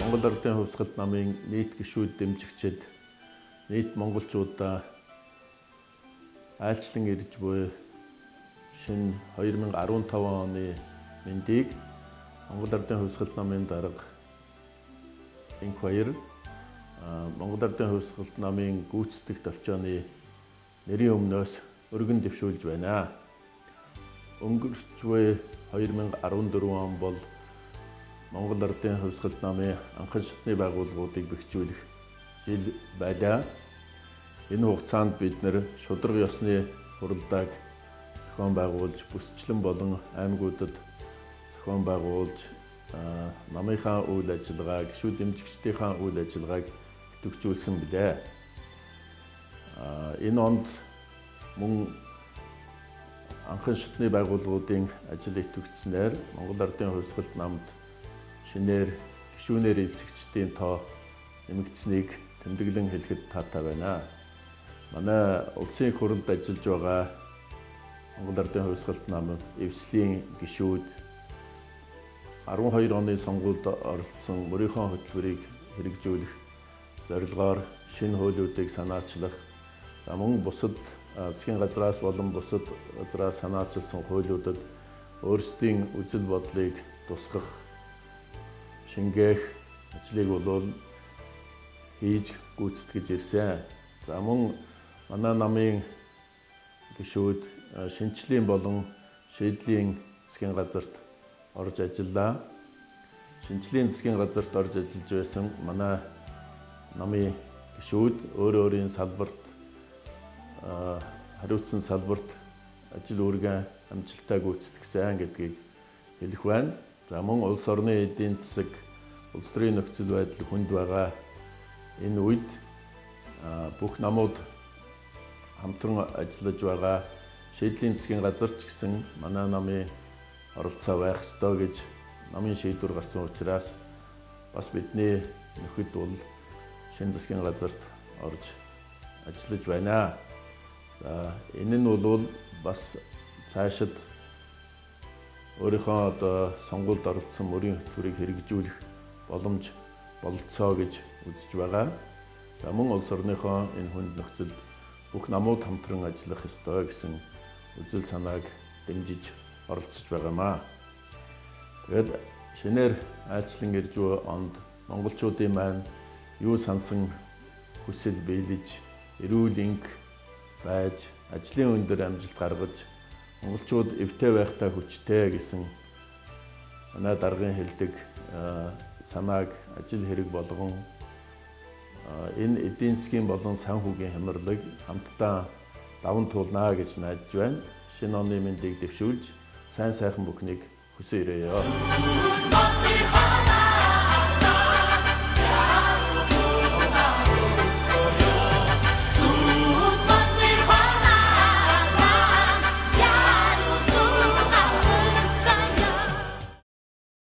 Монгол Ардын Хувьсгалт намын нийт гишүүд дэмжигчид нийт монголчуудаа айлчлан ирж буй шинэ 2015 оны мэндийг Монгол Ардын Хувьсгалт намын дарга энх баяр Монгол Ардын Хувьсгалт намын гүйцэтгэх төвчөөний нэрийн өмнөөс өргөн дэвшүүлж байна. Өнгөрч буй 2014 он бол Монгол Ардын Хувьсгалт намын анхан шатны байгууллагуудыг бэхжүүлэх жил байлаа. Энэ хугацаанд бид шударга ёсны хуралдааг зохион байгуулж, бүсчлэн болон аймагуудад зохион байгуулж, намынхаа үйл ажиллагааг, гишүүд дэмжигчдийнхаа үйл ажиллагааг идэвхжүүлсэн билээ. Энэ онд мөн анхан шатны байгууллагуудын ажил идэвхжснээр Монгол Ардын Хувьсгалт намд шинээр гишүүнээр элсэгчдийн тоо нэмэгдсэнийг тэмдэглэн хэлэхэд таатай байна. Манай улсын их хурлд ажиллаж байгаа Монгол Ардын Хувьсгалт нам эвслийн гишүүд 12 оны сонгуульд оролцсон мөрийнхөө хөтөлбөрийг хэрэгжүүлэх зорилгоор шинэ хуулиудыг санаачлах, мөн бусад засгийн газраас болон бусад газраас санаачилсан хуулиудад өөрсдийн үзэл бодлыг тусгах, шингээх ажлыг бол хийж гүйцэтгэж ирсэн. За мөн манай намын гишүүд шинжлэлийн болон шийдлийн засгийн газарт орж ажиллаа. Шинжлэлийн засгийн газарт орж ажиллаж байсан манай намын гишүүд өөрийн салбарт хариуцсан салбарт ажил үүргээ амжилттай гүйцэтгсэн гэдгийг хэлэх байна. За мөн улс орны эдийн засаг, улс төрийн нөхцөл байдал хүнд байгаа энэ үед бүх намууд хамтран ажиллаж байгаа шийдлийн засгийн газар ч гэсэн манай намын оролцоо байх ёстой гэж намын шийдвэр гарсан учраас бас бидний нөхөд бол шинэ засгийн газарт орж ажиллаж байна. За энэ нь бол бас цаашид өөрийнхөө одоо сонгуульд оролцсон мөрийн хөтөлбөрийг хэрэгжүүлэх боломж бололцоо гэж үзэж байгаа. За мөн улс орныхоо энэ хүнд нөхцөлд бүх намууд хамтран ажиллах ёстой гэсэн үзэл санааг дэмжиж оролцож байгаамаа. Тэгээд шинээр айлчлан ирж буй онд монголчуудын маань юу сансан хүсэл биелэж, эрүүл энх байж, ажлын өндөр амжилт гаргаж, монголчууд эвтэй байхтай хүчтэй гэсэн манай даргын хэлдэг санааг ажил хэрэг болгон энэ эдийн засгийн болон санхүүгийн хямралыг хамтдаа даван туулнаа гэж найдаж байна. Шинэ оны мэндийг дэвшүүлж сайн сайхан бүхнийг хүсэн ирээё.